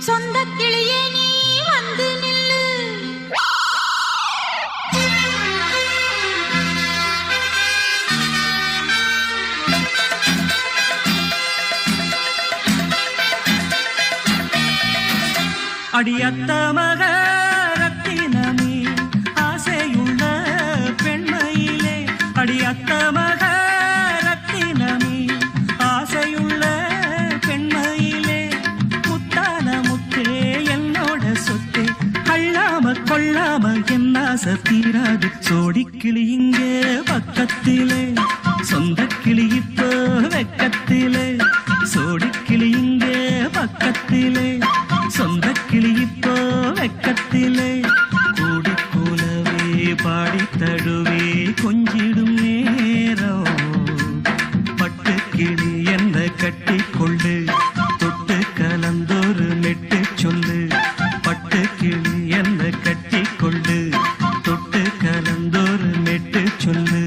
சொந்த கிளியே நீ வந்து நில்லு. அடியத்த மக ரத்தினமே ஆசையுள்ள பெண்மையிலே, அடியத்த மக ரத்தினமே ஆசையுள்ள பெண்மையிலே, முத்தான முத்தே என்னோட சொத்தே, அள்ளாம கொள்ளாம என்ன தீராது. சோடிக்கிளி இங்கே பக்கத்திலே, சொந்த கிளி இப்போ வெக்கத்திலே, சோடிக்கிளி இங்கே பக்கத்திலே, சொந்த கிளி இப்போ வெக்கத்திலே, கூடி போலவே பாடி தழுவே கொஞ்சிடும் நேரம், பட்டு கிளி என்ன கட்டி கொள்ளு, தொட்டு கலந்தொரு மெட்டு சொல்லு, பட்டு கிளி என்ன கட்டி கொள்ளு, தொட்டு கலந்தொரு மெட்டு சொல்லு.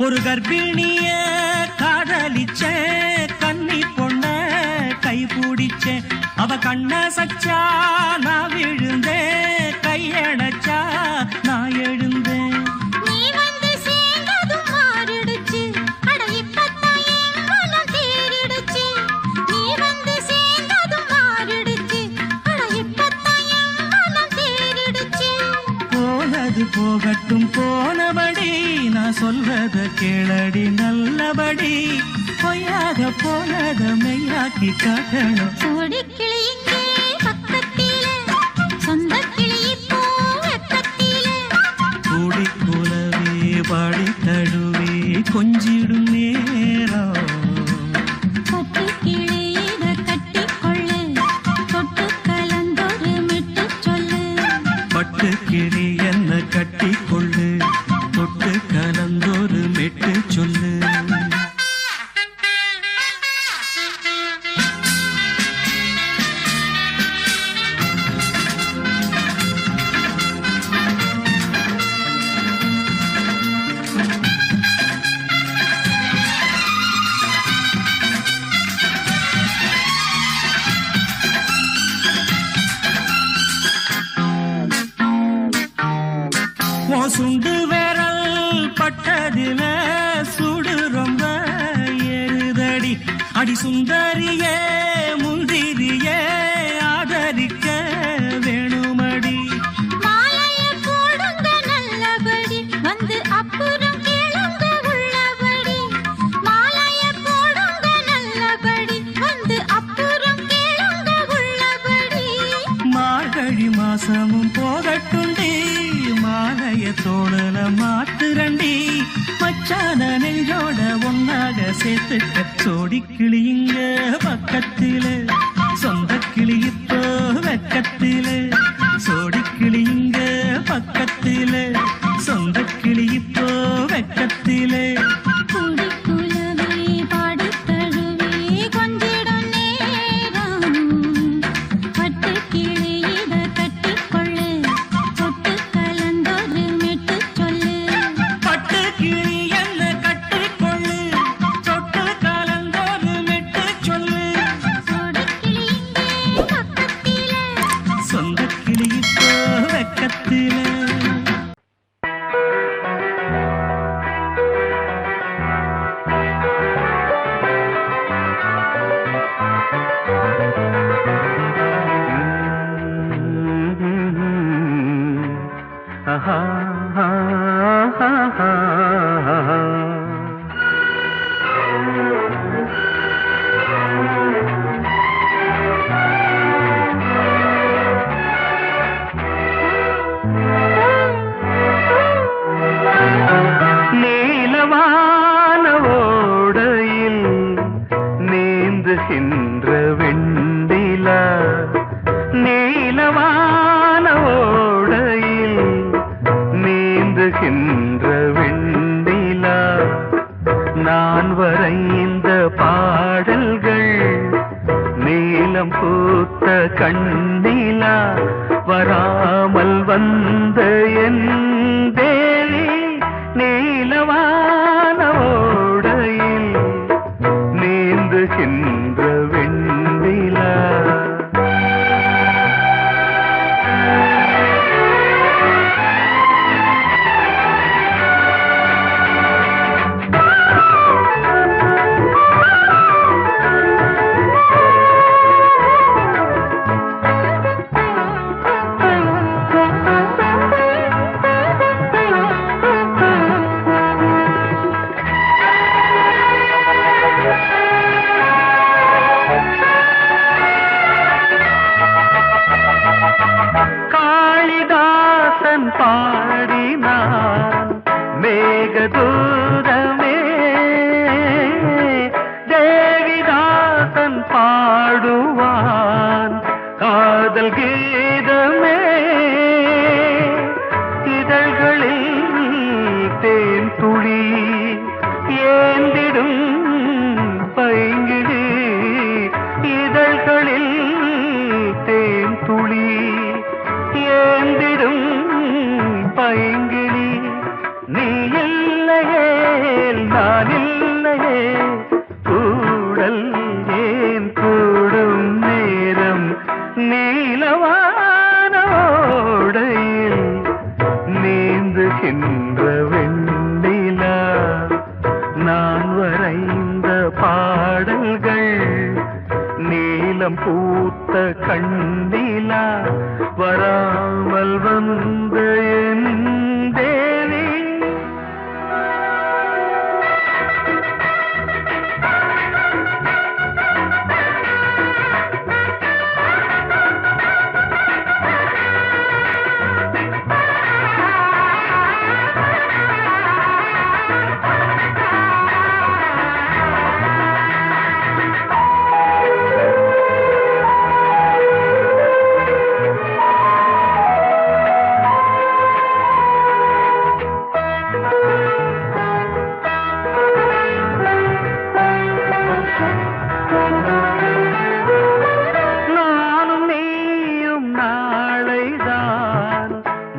ஒரு கர்ப்பிணிய காதலிச்ச கன்னி பொண்ண கை பிடிச்ச, அவ கண்ண சச்சா நான் விழுந்தேன், கையடைச்சா நான் எழுந்தேன். நீ வந்து சேர்ந்ததும் மாறிடுச்சு, அட இப்பத்தான் என் மனம் தேறிடுச்சு. நீ வந்து சேர்ந்ததும் மாறிடுச்சு, அட இப்பத்தான் என் மனம் தேறிடுச்சு. போனது போகட்டும் போனபடி, நான் சொல்றத கேளடி நல்லபடி, பொய்யாக போனத மெய்யாக்கி காட்டணும். சோடிக்கிளி இங்கே பக்கத்திலே, சொந்த கிளி இப்போ வெக்கத்திலே, கூடி போலவே பாடி தழுவே கொஞ்சிடும் நேரம், பட்டு கிளி இத கட்டிக்கொள்ளு, தொட்டு கலந்தொரு மெட்டு சொல்லு, பட்டு கிளி என்ன கட்டி கொள்ளு, தொட்டு கலந்தொரு மெட்டு சொல்லு. சுண்டு விரல் பட்டதில சுடு ரொம்ப ஏறுதடி, அடி சுந்தரியே முந்திரியே ஆதரிக்க வேணுமடி. மாலைய போடுங்க நல்லபடி, வந்து அப்புறம் கேளுங்க உள்ளபடி. மாலைய போடுங்க நல்லபடி, வந்து அப்புறம் கேளுங்க உள்ளபடி. மார்கழி மாசமும் போகட்டுண்டி, மாலைய தோழல மாத்துரண்டி, மச்சான நெஞ்சோட ஒன்னாக சேர்த்துக்க. சோடிக்கிளி இங்க பக்கத்திலே, சொந்த கிளி இப்போ வெக்கத்திலே, சோடிக்கிளி இங்க பக்கத்திலே, சொந்த கிளி இப்போ வெக்கத்திலே, கூடி குலவே பாடி தழுவே கொஞ்சிடும் நேரம், பட்டு கிளி இத கட்டிக்கொள்ளு, தொட்டு கலந்தொரு மெட்டு சொல்லு, பட்டு கிளி என்ன கட்டி கொள்ளு, தொட்டு கலந்தொரு மெட்டு சொல்லு. சோடி கண்ணிலா வராமல் வந்த என் தேவி நீலவான ஓடையில் நீந்துகின்ற வெண்ணிலா. பாடினான் மேகதூதமே தேவிதாசன் பாடுவான் காதல் கீதமே இதழ்களில் தேன் துளி ஏந்திடும் பைங்கிடி இதழ்களில் தேன் துளி ஏந்திடும் பைங்கிளி நீ இல்லையே நான் இல்லையே கூடல் ஏன் கூடும் நேரம் நீலவானோடையில் நீந்துகின்ற வெண்ணிலா. நான் வரைந்த பாடல்கள் நீலம் பூத்த கண்ணிலா வராமல் வந்த என் தேவி.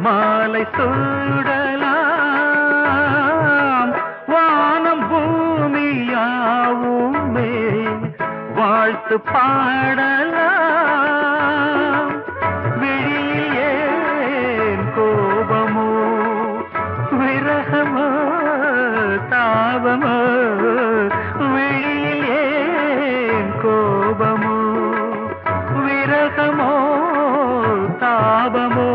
மாலை சூடலாம் வானம் பூமியாவுமே வாழ்த்து பாடலாம். விழியில் ஏன் கோபமோ விரகமோ தாபமோ விழியில் ஏன் கோபமோ விரகமோ தாபமோ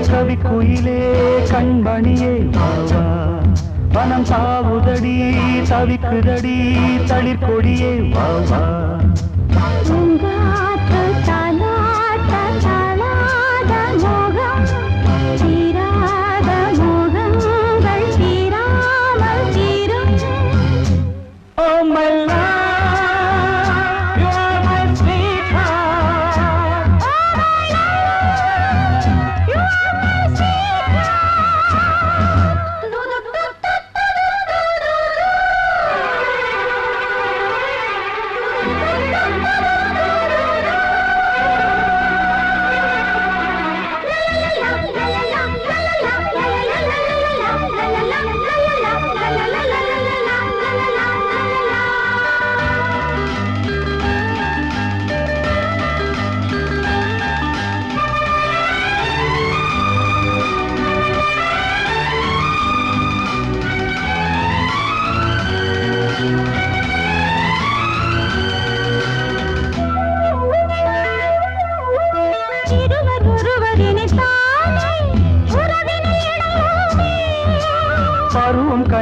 கவிக்குயிலே கண்மணியே வாவா வனம் சாவுதடி தவிக்குதடி தளிர்கொடியே வாவா.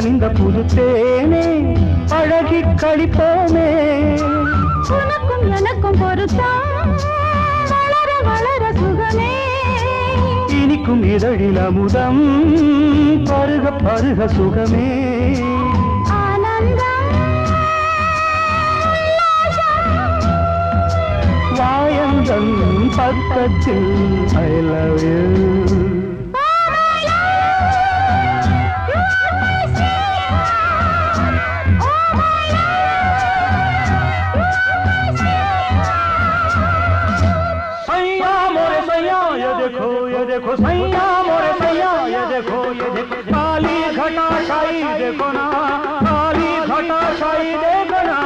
கனிந்த புதுத்தேனே அழகி கழிப்போமே உனக்கும் எனக்கும் பொருத்தம் வளர வளர சுகமே இனிக்கும் இதழில் அமுதம் பருக பருக சுகமே வாயந்தன் பக்கத்தில் I love you देखो सैया मोरे सैया ये देखो काली घटा शाही देखो ना काली घटा शाही देखो ना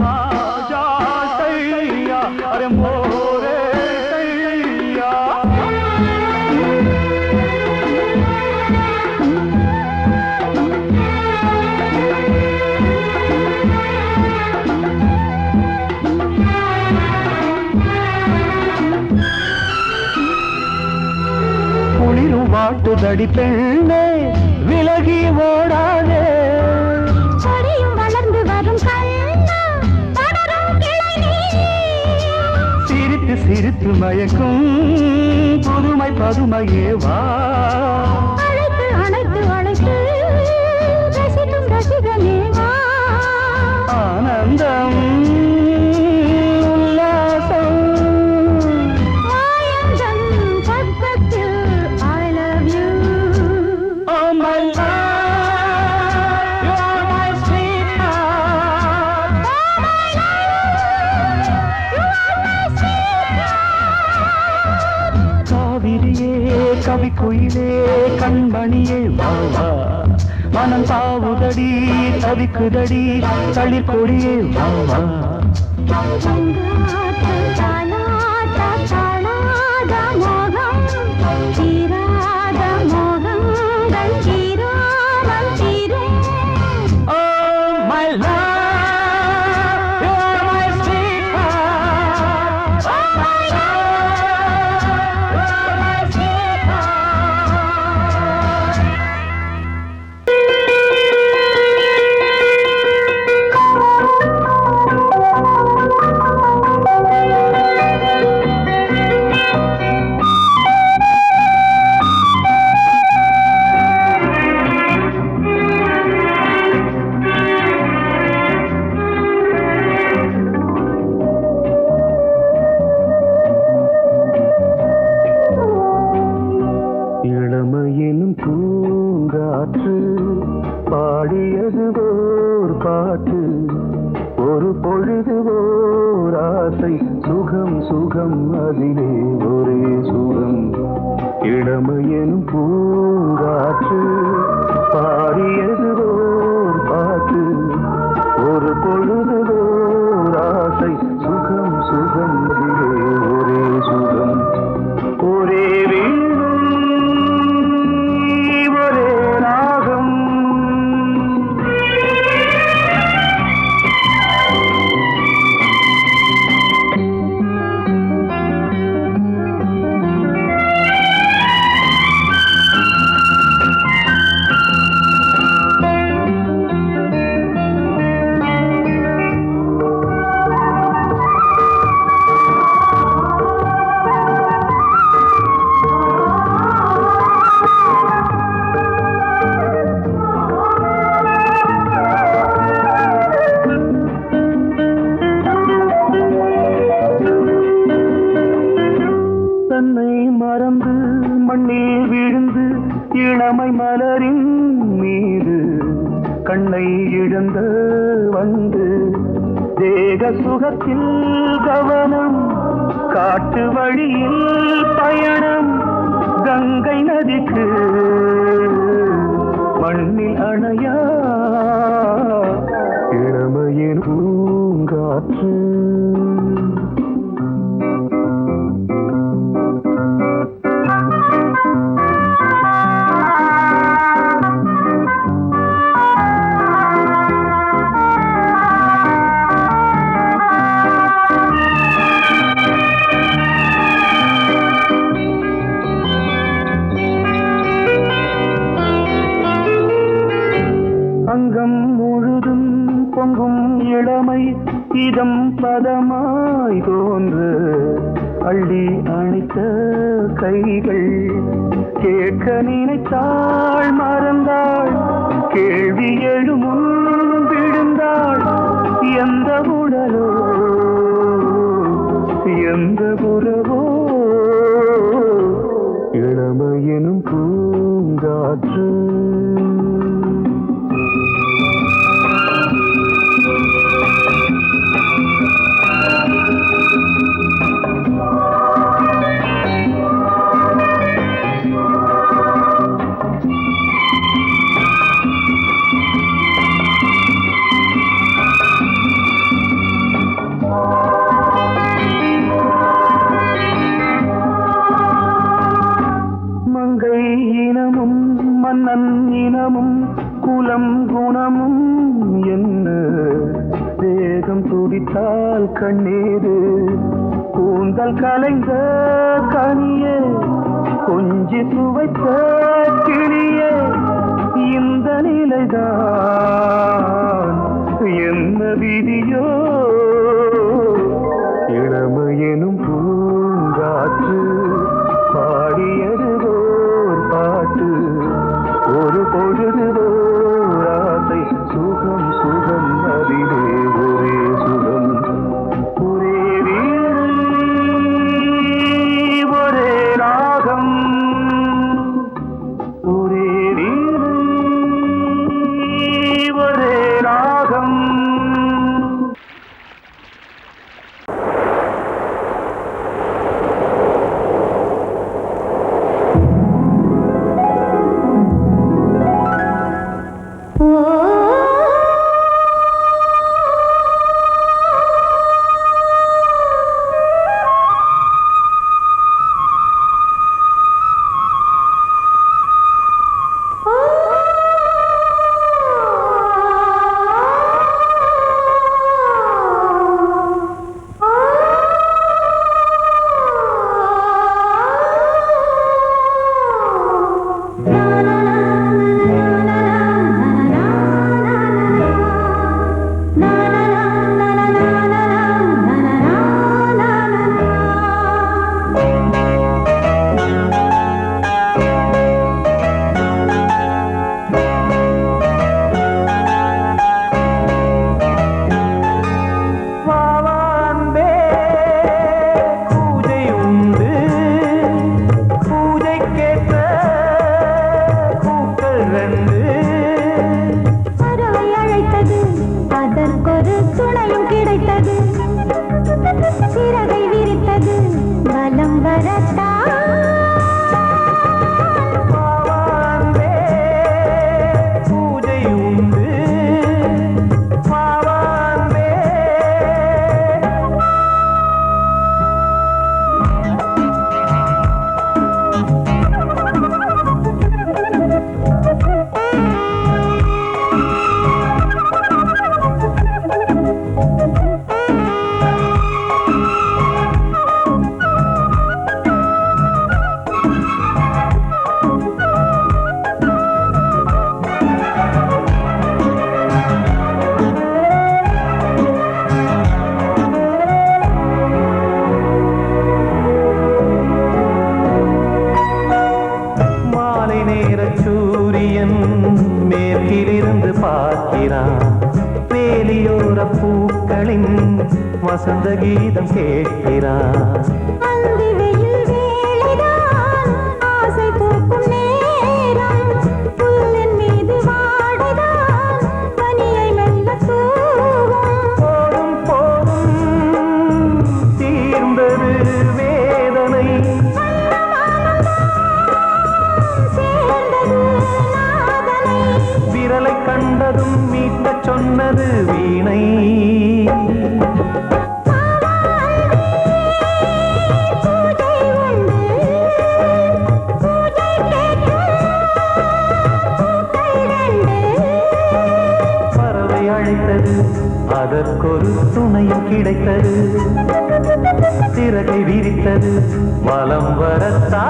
आजा सैया अरे मोरे सैया வாட்டுதடி பெண்ணே விலகி ஓடாதே கொடியும் வளர்ந்து வரும் கண்ணா படரும் கிளை நீ சிரித்து சிரித்து மயக்கும் புதுமை பதுமையே வா அழைத்து அணைத்து அழைத்து ரசிக்கும் ரசிகனே வா ஆனந்தம் கவி குயிலே கண்மணியே வாவா மனம் தாவுதடி தவிக்குதடி தளிர் கொடியே வாவா இளமையெனும் பூங்காற்று பாடியது ஓர் பாட்டு ஒரு பொழுது ஓர் ஆசை சுகம் சுகம் அதிலே ஒரே சுகம் இளமையெனும் பூங்காற்று பாடியது ஓர் பாட்டு ஒரு பொழுது ஓர் ஆசை சுகம் சுகம் அதிலே ஒரே சுகம் ஒரே மறந்து மண்ணில் விழுந்து இளமை மலரின் மீது கண்ணை இழந்த வந்து தேக சுகத்தில் கவனம் காட்டு வழியில் பயணம் கங்கை நதிக்கு மண்ணில் அணையா இளமையின் பூங்காற்று இதம் பதமாய் தோன்று அள்ளி அணைத்த கைகள் கேட்க நினைத்தாள் மறந்தாள் கேள்வி எழுமுன் விழுந்தாள் எந்த உடலோ எந்த உறவோ இளமையெனும் பூங்காற்று மன்னன் இனமும் குலம் குணமும் என்ன வேகம் துடித்தால் கண்ணீரு கூந்தல் கலைந்த கனியே கொஞ்சி துவைத்த கிளியே இந்த நிலைதான் என்ன விதியோ இளமையெனும் பூங்காற்று பாடியதுவோர் பாட்டு ஒரு பொழுதுவோர் ஆசை சுகம் சுகம் அதிலே ஒரே சுகம் ஒரே வீடு ஒரே ராகம் ஒரே வீடு ஒரே ராகம் வசந்த கீதம் கேட்கிறார். கண்டதும் மீட்ட சொன்னது வீணை. பறவை அழைத்தது, அதற்கொரு துணையும் கிடைத்தது. சிறகை விரித்தது, வலம் வரத்தா.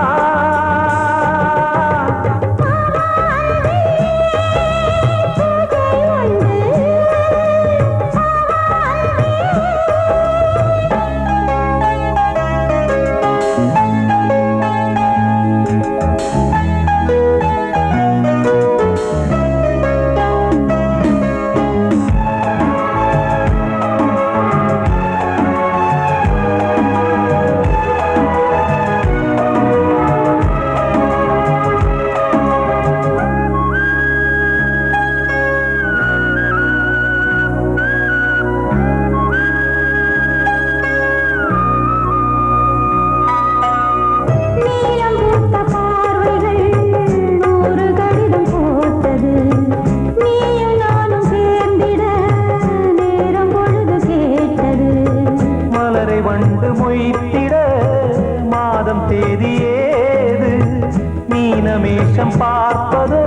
மீனமேஷம் பார்ப்பதோ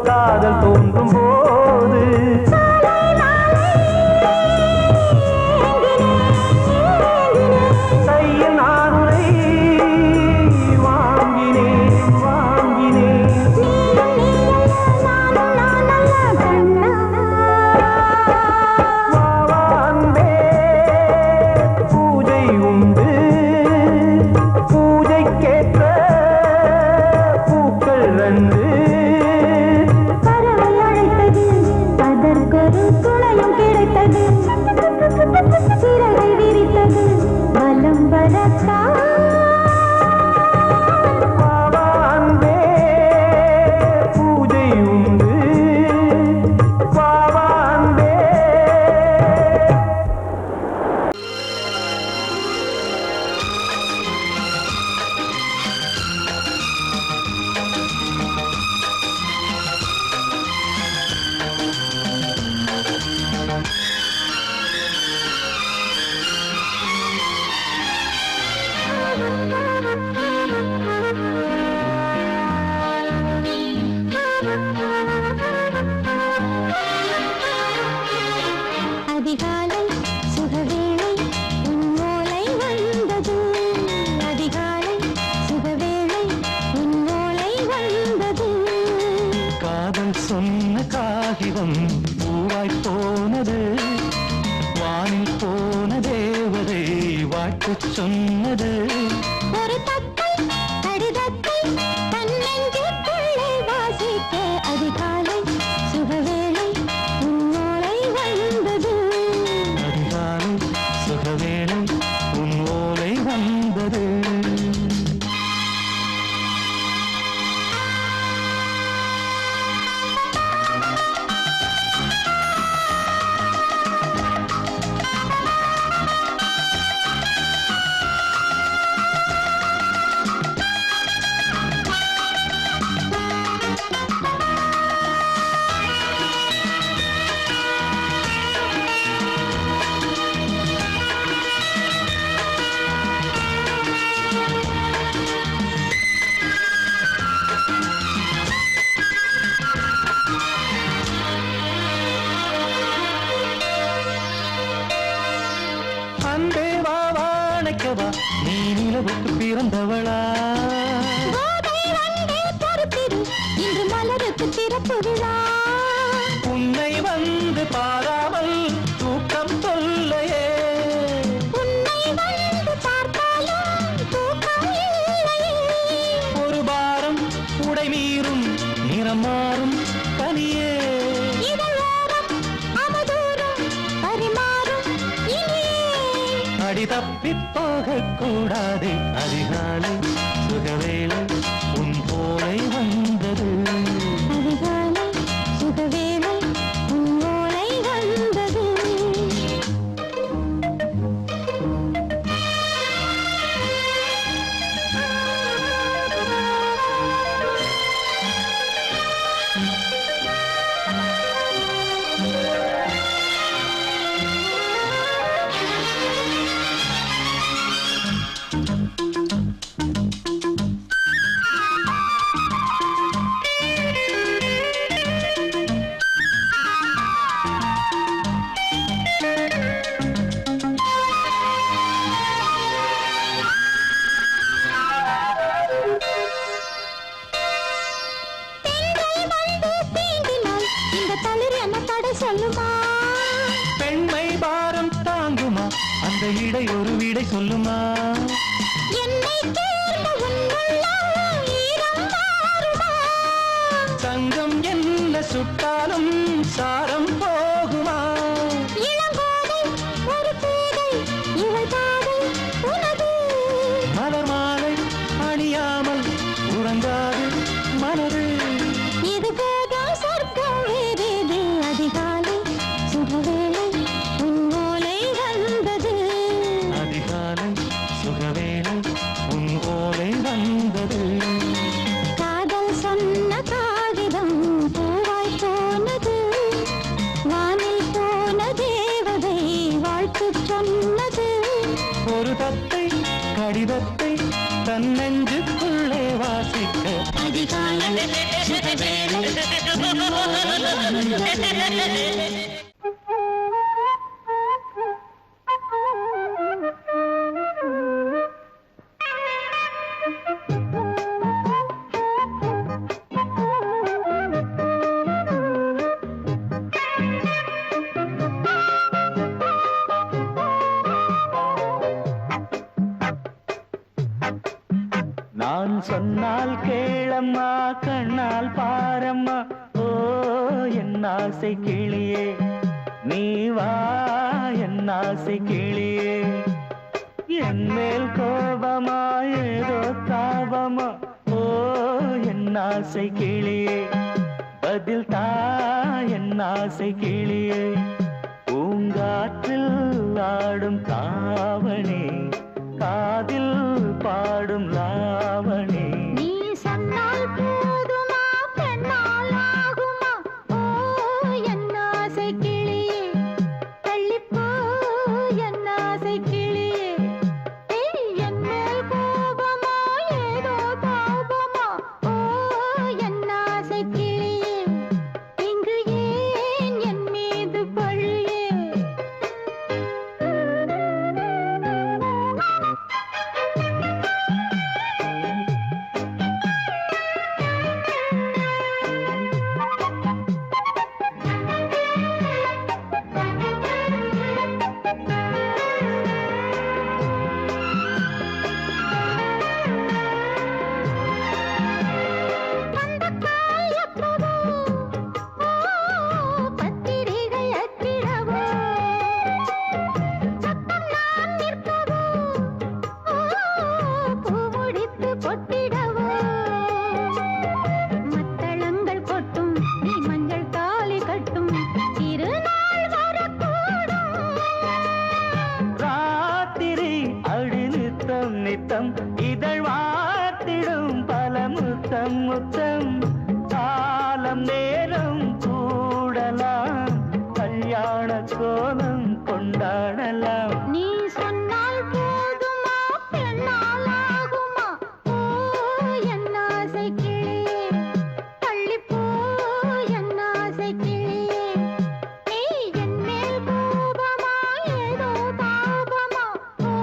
காதல் தோன்றும் போது கையில் நானுரை வாங்கினேன் வாங்கினேன் வாவான்பே பூஜை உண்டு பூஜைக்கேற்ற பூக்கள் ரெண்டு பறவை அழைத்தது அதற்கொரு துணையும் கிடைத்தது சிறகை விரித்தது வலம் வரத்தா வாவான்பே பூஜை உண்டு வாவான்பே அதிகாலை சுகவேளை உன் ஓலை வந்தது அதிகாலை சுகவேளை உன் ஓலை வந்தது காதல் சொன்ன காகிதம் பூவாய் போனது வானில் போன தேவதை வாழ்த்துச் சொன்னது ஒரு தத்தை கடிதத்தை தன்னெஞ்சுக்குள்ளே வாசிக்க அதிகாலை சுகவேளை உன் ஓலை வந்தது அதிகாலை சுகவேளை உன் ஓலை வந்தது அன்பே வா வாழைக்கவா நீ நிலவுக்கு பிறந்தவளா கோதை வந்தே பொறுத்திரு இன்று மலருக்கு திறப்பு விழா உன்னை வந்து பாராமல் தூக்கம் தொல்லையே உன்னை வந்து பார்த்தாலும் தூக்கம் இல்லையே ஒரு பாரம் உடை மீறும் நிறம் மாறும் தனியே இதழோரம் அமுதூரம் பரிமாறும் இனியே அடி தப்பிப் போகக் கூடாதே அதிகாலை சுகவேளை உன் போலை வந்தது அதிகாலை சுகவேளை உன் ஓலை வந்தது அந்த இடை ஒரு விடை சொல்லுமா என்னை தேர்ந்த உன்னுள்ளம் ஈரம் மாறுமா? தங்கம் என்ன சுட்டாலும் சாரம் போகுமா இளங்கோதை ஒரு பேதை இவள் பாதை உனது. மலர் மாலை அணியாமல் உறங்காது மனது இது போதும் சொர்க்கம் வேறேது. அதிகாலை சுகவேளை உன் ஓலை வந்தது. அதிகாலை சுகவேளை உன் ஓலை வந்தது காதல் சொன்ன காகிதம் பூவாய் போனது. வானில் போன தேவதை வாழ்த்து சொன்னது. ஒரு தத்தை கடிதத்தை தன் நெஞ்சுக்குள்ளே வாசிக்க அதிகாலை சுகவேளை உன் ஓலை வந்தது. நான் சொன்னால் கேளம்மா கண்ணால் பாரம்மா ஓ என் ஆசை கிளியே நீ வா என் ஆசை கிளியே என் மேல் கோபமா ஏதோ தாபமா ஓ என் ஆசை கிளியே பதில் தா என் ஆசை கிளியே பூங்காற்றில் ஆடும் தாவணி காதில் பாடும் லாவணி நீ சொன்னால் போதுமா பெண்ணால் ஆகுமா? ஓ என் ஆசை கிளியே தள்ளிப்போ என் ஆசை கிளியே. என் மேல் கோபமா ஏதோ தாபமா? ஓ என் ஆசை கிளியே இங்கு ஏன் என் மீது பழியே? நித்தம் இதழ் வாத்திடும் பல முத்தம் முத்தம் காலம் நேரம் கூடலாம் கல்யாண கோலம் கொண்டாடலாம் நீ சொன்னால் போதுமா பெண்ணால் ஆகுமா? ஓ என் ஆசை கிளியே தள்ளிப்போ என் ஆசை கிளியே. நீ என் மேல் கோபமா ஏதோ தாபமா? ஓ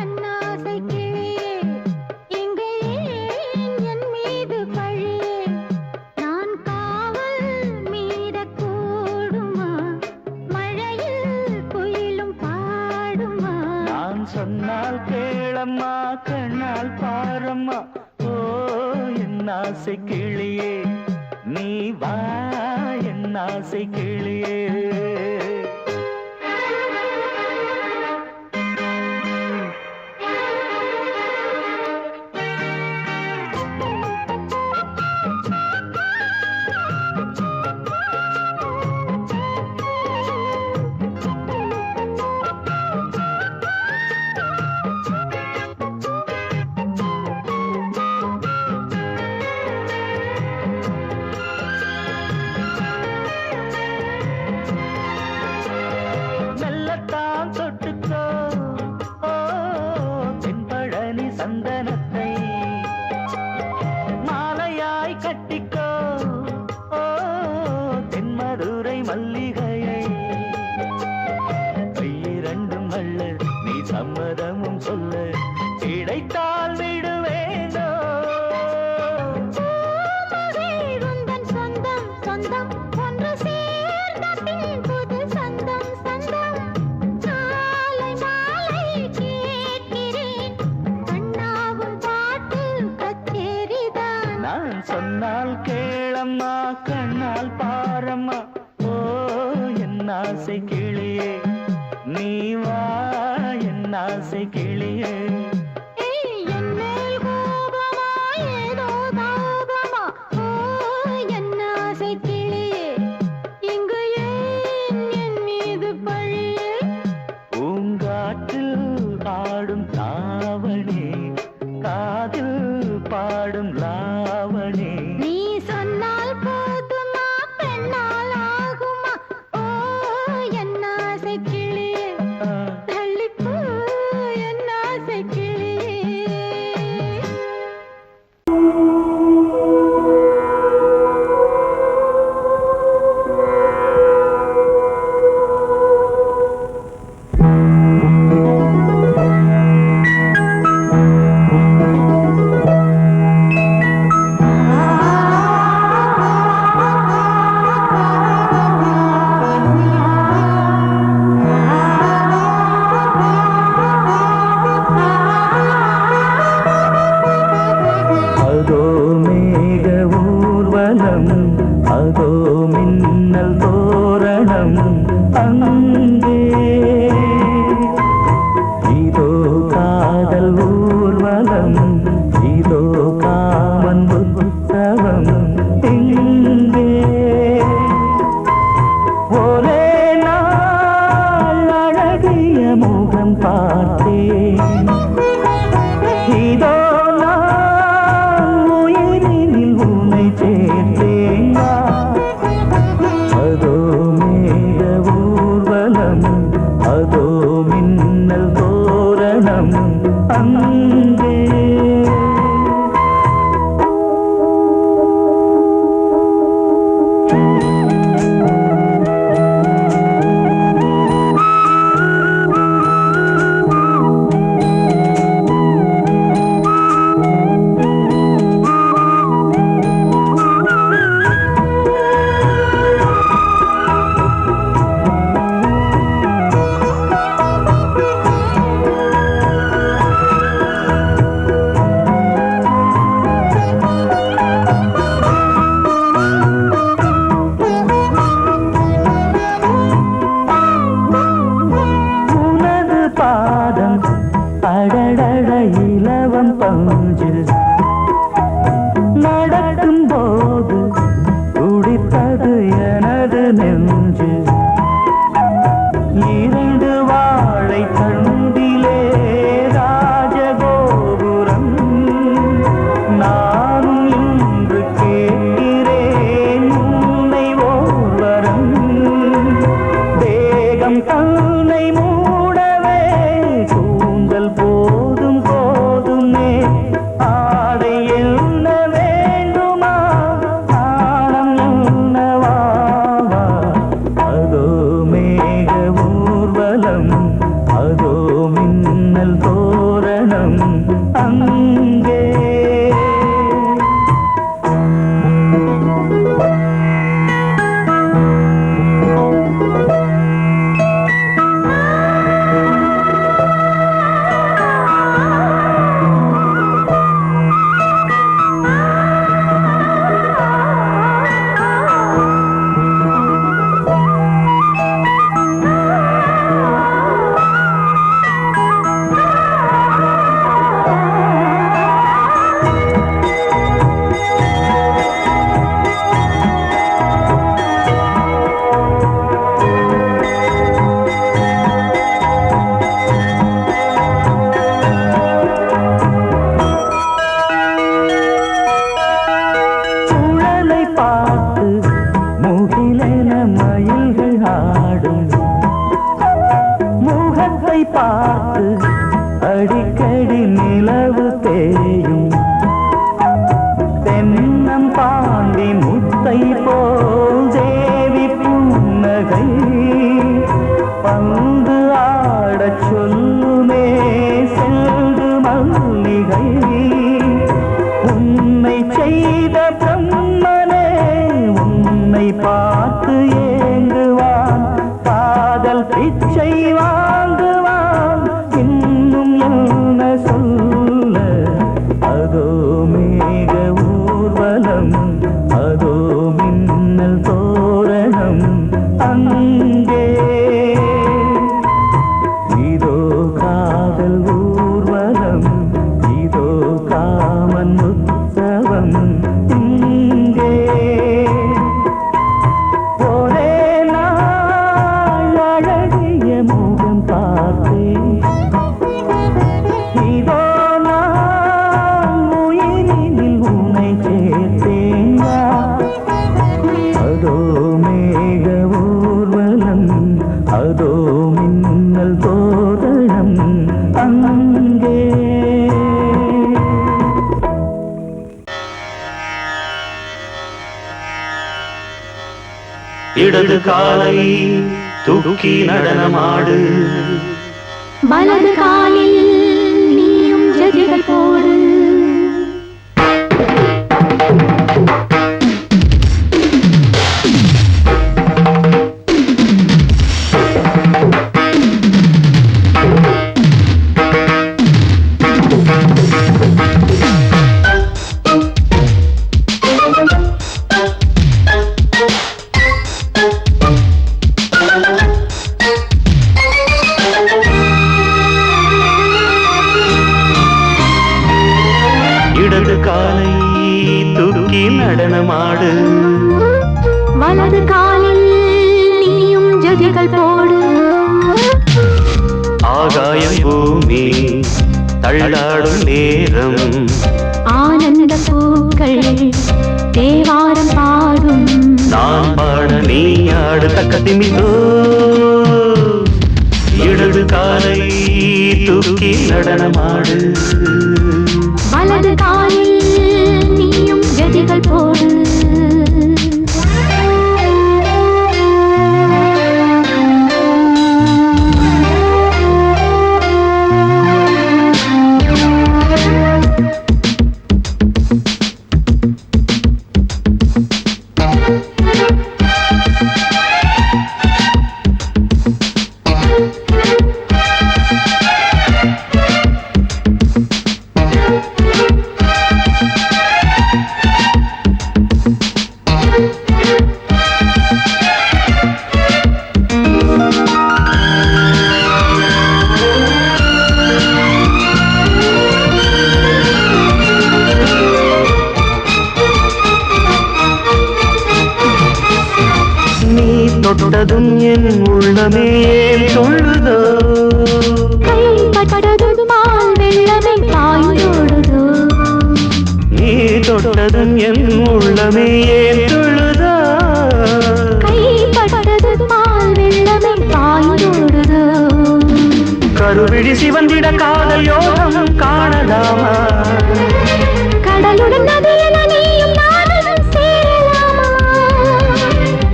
என் ஆசை கிளியே இங்கே ஏன் என் மீது பழியே? நான் காவல் மீறக்கூடுமா? மழையில் குயிலும் பாடுமா? நான் சொன்னால் கேளம்மா கண்ணால் பாரம்மா ஓ என் ஆசை கிளியே நீ வா என் ஆசை கிளியே மெல்லத்தான் தொட்டுக்கோ ஓ தென்பழனி சந்தனத்தை மாலையாய் கட்டிக்கோ ஓ தென்மதுரை மல்லிகையை கையிரண்டும் அள்ள நீ சம்மதமும் சொல்ல கிடைத்தால் விடுவேனோ உந்தன் சொந்தம் சொந்தம் ஒன்று சேர்ந்த பின் புது சொந்தம் சொந்தம் கால ஆசை கிளியே என் மேல் கோபமா ஏதோ தாபமா ஓ என் ஆசை கிளியே இங்கு ஏன் என் மீது பழியே பூங்காற்றில் ஆடும் தாவணி காதில் பாடும் லாவணி நீ சொன்னால் போதுமா பெண்ணால் ஆகுமா ஓ என் ஆசை கிளியே தள்ளிப்போ என் ஆசை கிளியே அதோ மேக ஊர்வலம் அதோ மின்னல் தோரணம் அங்கே இதோ காதல் ஊர்வலம் இதோ காமன் உற்சவம் இங்கே ஒரே நாள் அழகிய முகம் பார்த்தேன் இதோ உயிரினில் உன்னை சேர்த்தேன் அதோ மேக ஊர்வலம் அதோ மின்னல் தோரணம் அங்கே உனது பாதம் அடடட இலவம் பஞ்சு நடக்கும் போது துடித்தது எனது நெஞ்சு இரண்டு வாழை தண்டிலே ராஜகோபுரம் நானும் இன்று கேட்கிறேன் உன்னை ஓர்வரம் தேகம் தன்னை மூடவே கூந்தல் போதும் போதுமே ஆடை என்ன வேண்டுமா ஆணம் என்னவாவா அதோ மேக ஊர்வலம் அதோ மின்னல் தோரணம் அங்கே சுழலை பார்த்து முகிலென மயில்கள் ஆடும் முகத்தை பார்த்து அடிக்கடி நிலவு தேயும் தென்னம் பாண்டி முத்தை போல் தேவி புன்னகை பந்து ஆடச் சொல்லுமே செல்து மல்லிகை உன்னை செய்த பிரம்மனே உன்னை பார்த்து ஏங்குவான் காதல் பிச்சை வாங்குவான் இன்னும் என்ன சொல்ல இடது காலை தூக்கி நடனமாடு வலது காலில் நீயும் ஜதிகள் போடு இடது காலை தூக்கி நடனமாடு வலது காலில் நீயும் ஜதிகள் போடு ஆகாயம் பூமி தள்ளாடும் நேரம் ஆனந்த பூக்கள் தேவாரம் பாடும் நான் பாட நீ ஆடு தக்கத்திமிதோ இடது காலை தூக்கி நடனமாடு வலது காலில் நீயும் ஜதிகள் போடு தொட்டதும் என் உள்ளமே சொல்லுதோ கைப்பட்டதும் மால் வெள்ளமே பாய்ந்தோடுதோ நீ தொட்டதும் என் உள்ளமே சொல்லுதோ கைப்பட்டதும் மால் வெள்ளமே பாய்ந்தோடுதோ கருவிழி சிவந்திட காதல் யோகம் காணலாமா கடலுடன் நதியில் நீயும் நானும் சேரலாமா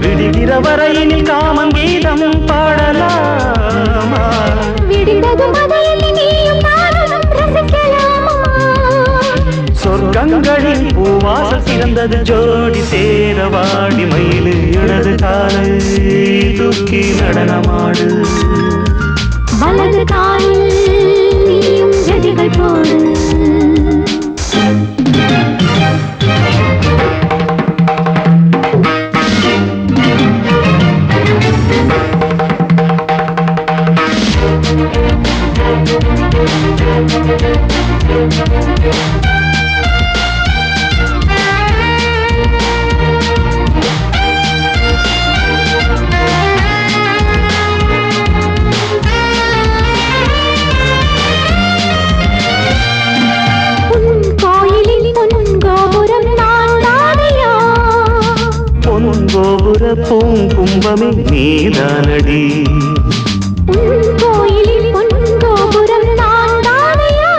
விடுகிற வரையினில் காமன் கீதம் பாடலாமா விடிந்ததும் அதையில் நீயும் நானும் ரசிக்கலாமா சொர்க்கங்களின் பூவாசல் சிறந்தது ஜோடி சேரவாடி மயிலு இடது காலை தூக்கி நடனமாடு வலது காலில் நீயும் ஜதிகள் போடு கோபுர பூங்கும்பமே நீதானடி கோயிலில் பொன்கோபுரம் நான் தானையா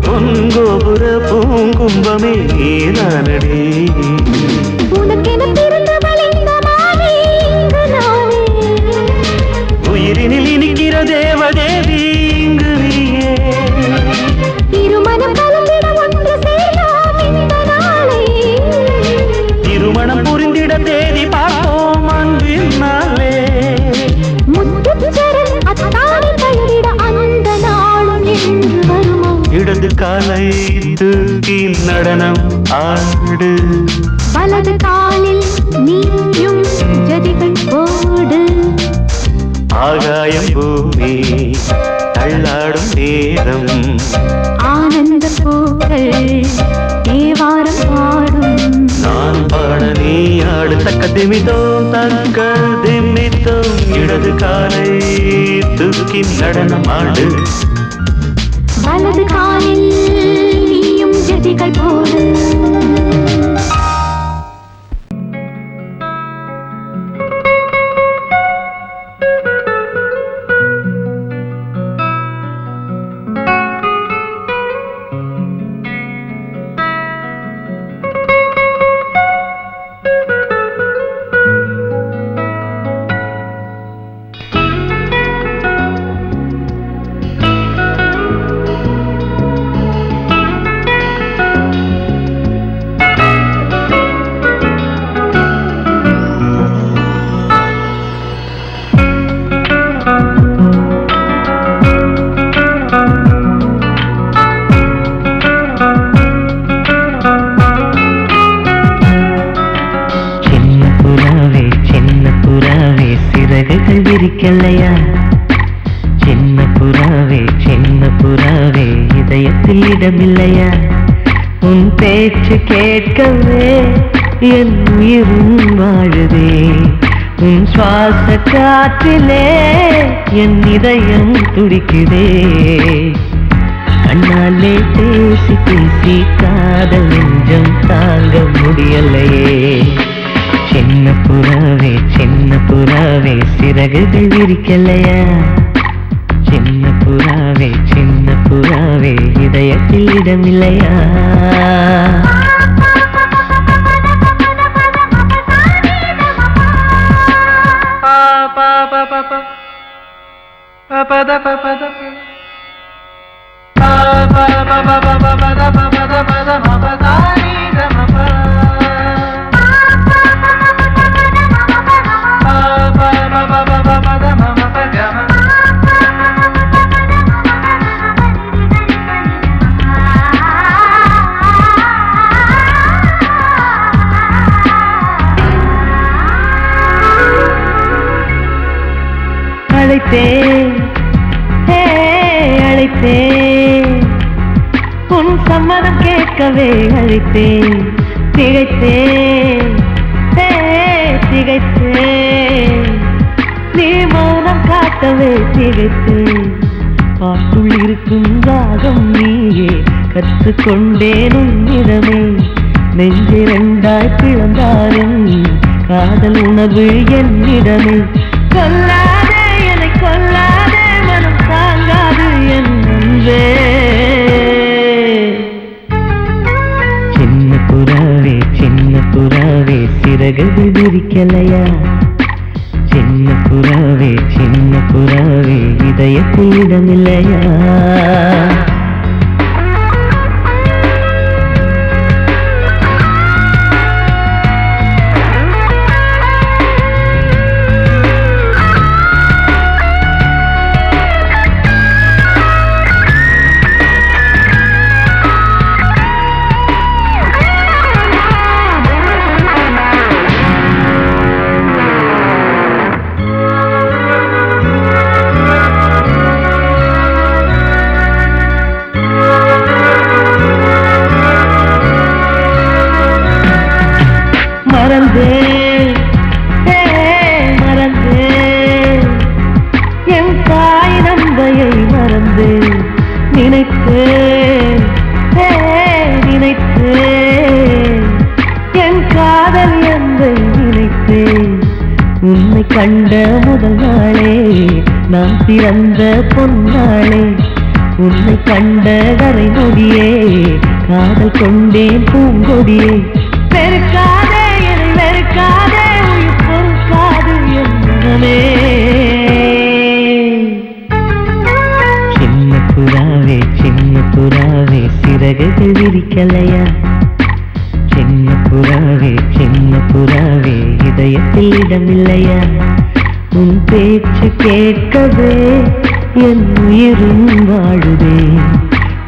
பொன்கோபுர பூங்கும்பமே நீதானடி உனக்கென பிறந்தவள் இந்த மாலை இங்கு நானே உயிரினில் இனிக்கிற தேவதேவி இங்கு நீயே திருமணம் கலந்திட ஒன்று சேரலாம் இந்த நாளை திருமணம் புரிந்திட தேதி பார்ப்போம் அன்பினாலே முத்துச்சரன் அத்தானை தள்ளிட அந்த நாளும் என்று வருமோ இடது காலை தூக்கி நடனம் ஆடு வலது காலில் நீயும் ஜதிகள் போடு ஆகாயம் பூமி தள்ளாடும் நேரம் ஆனந்த பூக்கள் தேவாரம் பாடும் நான் பாட நீ ஆடு தக்க திமிதோம் தக்க திமித்தோம் இடது காலை தூக்கி நடனம் ஆடு வலது காலில் நீயும் ஜதிகள் போடு விரிக்கலையா? சின்ன புறாவே இதயத்தில் இடமில்லையா? உன் பேச்சு கேட்கவே என் உயிரும் வாழுதே. உன் சுவாச காற்றிலே என் இதயம் துடிக்குதே. கண்ணாலே பேசி பேசி காதல் நெஞ்சம் தாங்க முடியலையே. சின்ன புறாவே சிறகுகள் விரிக்கலையா? சின்ன புறாவே இதயத்தில் இடமில்லையா? அழைத்தேன் உன் சம்மதம் கேட்கவே அழைத்தேன். திகைத்தேன் நீ மௌனம் காட்டவே திகைத்தேன். பாட்டுள் இருக்கும் ராகம் நீயே கற்றுக்கொண்டேன் உன்னிடமே. நெஞ்சிரண்டாய் பிளந்தாலும் காதல் உணவு என்னிடமே. கொல்லாதே என்னை கொல்லாதே, மனம் தாங்காது என் அன்பே. சின்ன புறாவே சிறகுகள் விரிக்கலையா? சின்ன புறாவே இதயத்தில் இடமில்லையா? மறந்தேன் என் தாய் நம்பையை மறந்தேன். நினைத்தேன் என் காதல் என்பை நினைத்தேன். உன்னை கண்ட முதல் நாளே நான் பிறந்த பொன்னாளே. உன்னை கண்ட வரை நொடியே காதல் கொண்டேன் பூங்கொடியே. வெறுக்காதே என்னை வெறுக்காதே, உயிர் பொறுக்காது என் மனமே. சின்ன புறாவே சிறகுகள் விரிக்கலையா? சின்ன புறாவே இதயத்தில் இடமில்லையா? உன் பேச்சு கேட்கவே என் உயிரும் வாழுதே.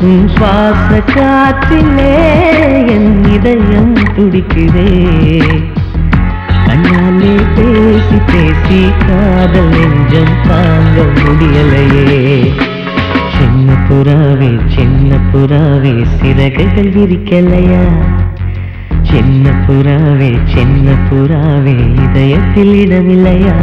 உன் சுவாச காற்றிலே என் இதயம் துடிக்குதே. கண்ணாலே பேசி பேசி காதல் நெஞ்சம் தாங்க முடியலையே. சின்ன புறாவே சிறகுகள் விரிக்கலையா? சின்ன புறாவே இதயத்தில் இடமில்லையா?